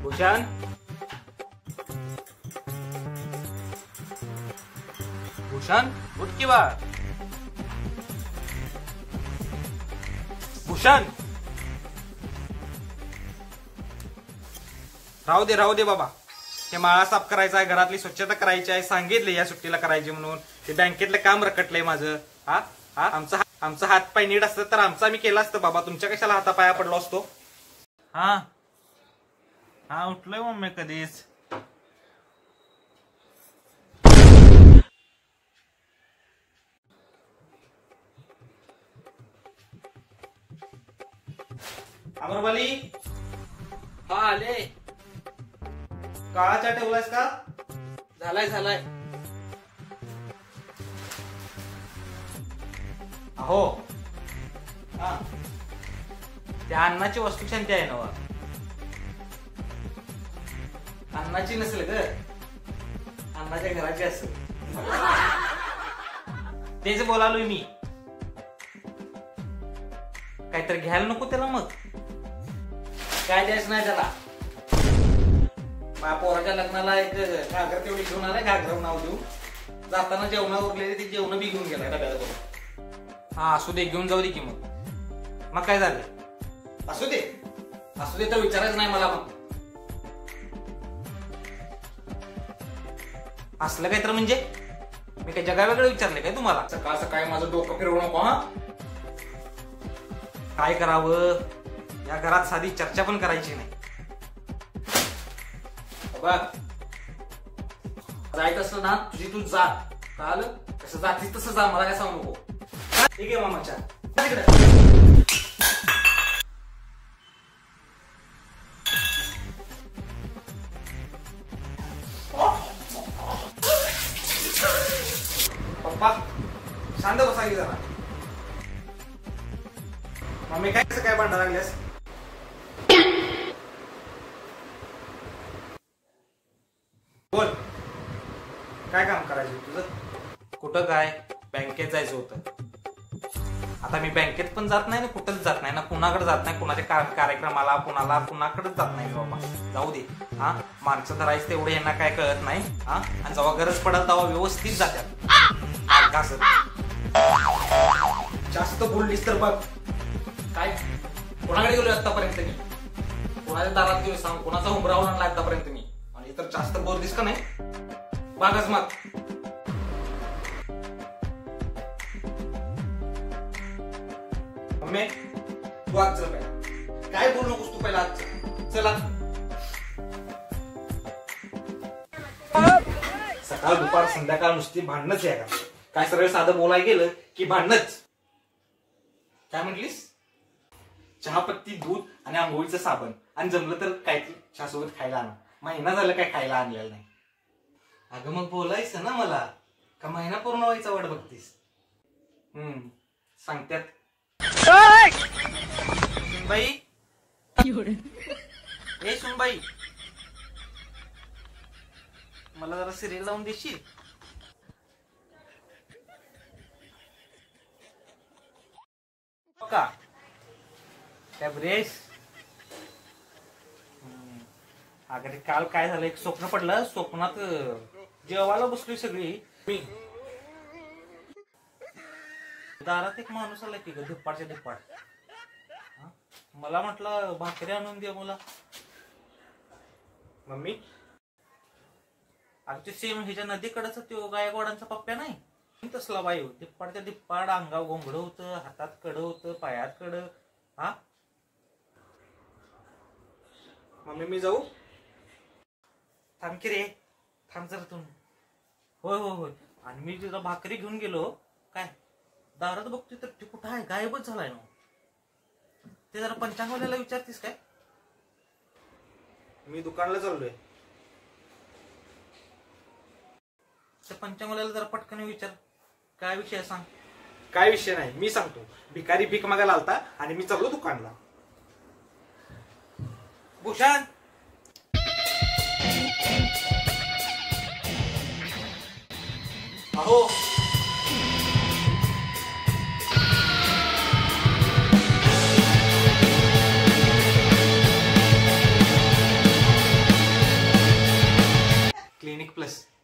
भूषण, भूषण उठ की बाळ. भूषण राहू दे बाबा. हे माळा साफ करायचा आहे, घरातली स्वच्छता करायची आहे, सांगितले या सुट्टीला करायची म्हणून. ते बँकेतलं काम रखटलंय माझं. हा हा आमचा हात पाय नीट असतं तर आमचा मी केला असतं बाबा. तुमच्या कशाला हातापाया पडलो असतो. हा हा उठलोय मम्मी कधीच. अमरवाली हा आले. काळा चहा ठेवलायस का? झालाय. अहो हा त्या अन्नाची वस्तू शांती आहे ना. अन्नाची नसेल ग, अन्नाच्या घराची असेल. तेच बोलालोय मी. काहीतरी घ्यायला नको त्याला. मग काय द्यायचं नाही त्याला. माझ्या पोराच्या लग्नाला एक घागर तेवढी घेऊन आलाय. घागर नाव देऊ. जाताना जेवणा उरलेले ते जेवण बी घेऊन गेलाय डब्याला करून. हा असू दे, घेऊन जाऊ दे की. मग काय झालं? असू दे तर विचारायचं नाही मला. मग असलं काय तर म्हणजे मी काय जगा वेगळं विचारले काय तुम्हाला? सकाळ माझं डोकं फिरवू नको. हा काय करावं, या घरात साधी चर्चा पण करायची नाही. बघ जायचं असलं ना तुझी तू जा. कळालं? कसं जातीस तसं जा, मला काय सांगू नको. ठीक आहे मामाच्या पप्पा शांत बसा की जरा. मम्मी काय भांडा लागल्यास? बोल, काय काम करायचं तुझं? कुठं काय? बँकेत जायचं होतं. आता मी बँकेत पण जात नाही ना, कुठंच जात नाही ना, कुणाकडे जात नाही. कुणाच्या कार्यक्रमाला कुणाकडेच जात नाही बाबा. जाऊ दे. हा माणसं धरायचं तेवढे यांना काय कळत नाही. हा आणि जेव्हा गरज पडेल तेव्हा व्यवस्थित जातात. जास्त बोललीस तर बघ. काय कोणाकडे गेलोय आतापर्यंत मी? कोणाच्या दारात गेलो सांग? कोणाचा उमरावून आणला आतापर्यंत मी? आणि तर जास्त बोललीस का नाही बागच मग. मम्मी तू आज चल. काय बोलू नकोस तू पहिला. आज चला. सकाळ दुपार संध्याकाळ नुसती भांडणच आहे का? काय सरळ साधं बोलायला गेलं की भांडणच. काय म्हटलीस? चहापत्ती, दूध आणि आंघोळीचं साबण आणि जमलं तर काय चहासोबत खायला आणा. महिना झालं काय खायला आणलेलं नाही. अगं मग बोलायचं ना मला. का महिना पूर्ण व्हायचा वाट बघतीस? सांगत्यात सुनबाई. ए सुनबाई, मला जरा सिरियल लावून देशील? का काय ब्रेस? अगं काल काय झालं, एक स्वप्न पडलं. स्वप्नात जेवायला बसलोय सगळी मी. दारात एक माणूस आला की धिप्पाडच्या धिप्पाड. मला म्हटलं भाकरी आणून दे मला. मम्मी अरे ते सेम ह्याच्या नदीकडचा तो गायकवाडांचा पप्प्या नाही तसला बाई. धिप्पाडच्या धिप्पाड, अंगाव घोंगड होतं, हातात कड होतं, पायात कड. हा मम्मी मी जाऊ? थांब की रे, थांब जरा तू. होय. आणि मी तिथं भाकरी घेऊन गेलो. काय दारात बघतोय तर ते कुठं आहे? गायबच झालाय ना. ते जरा पंचांगवाल्याला विचारतीस काय? मी दुकानला चाललोय. त्या पंचांगवाल्याला जरा पटकन विचार काय विषय सांग. काय विषय नाही मी सांगतो. भिकारी भीक मागायला आलता आणि मी चाललो दुकानला. भूषण अहो 1+.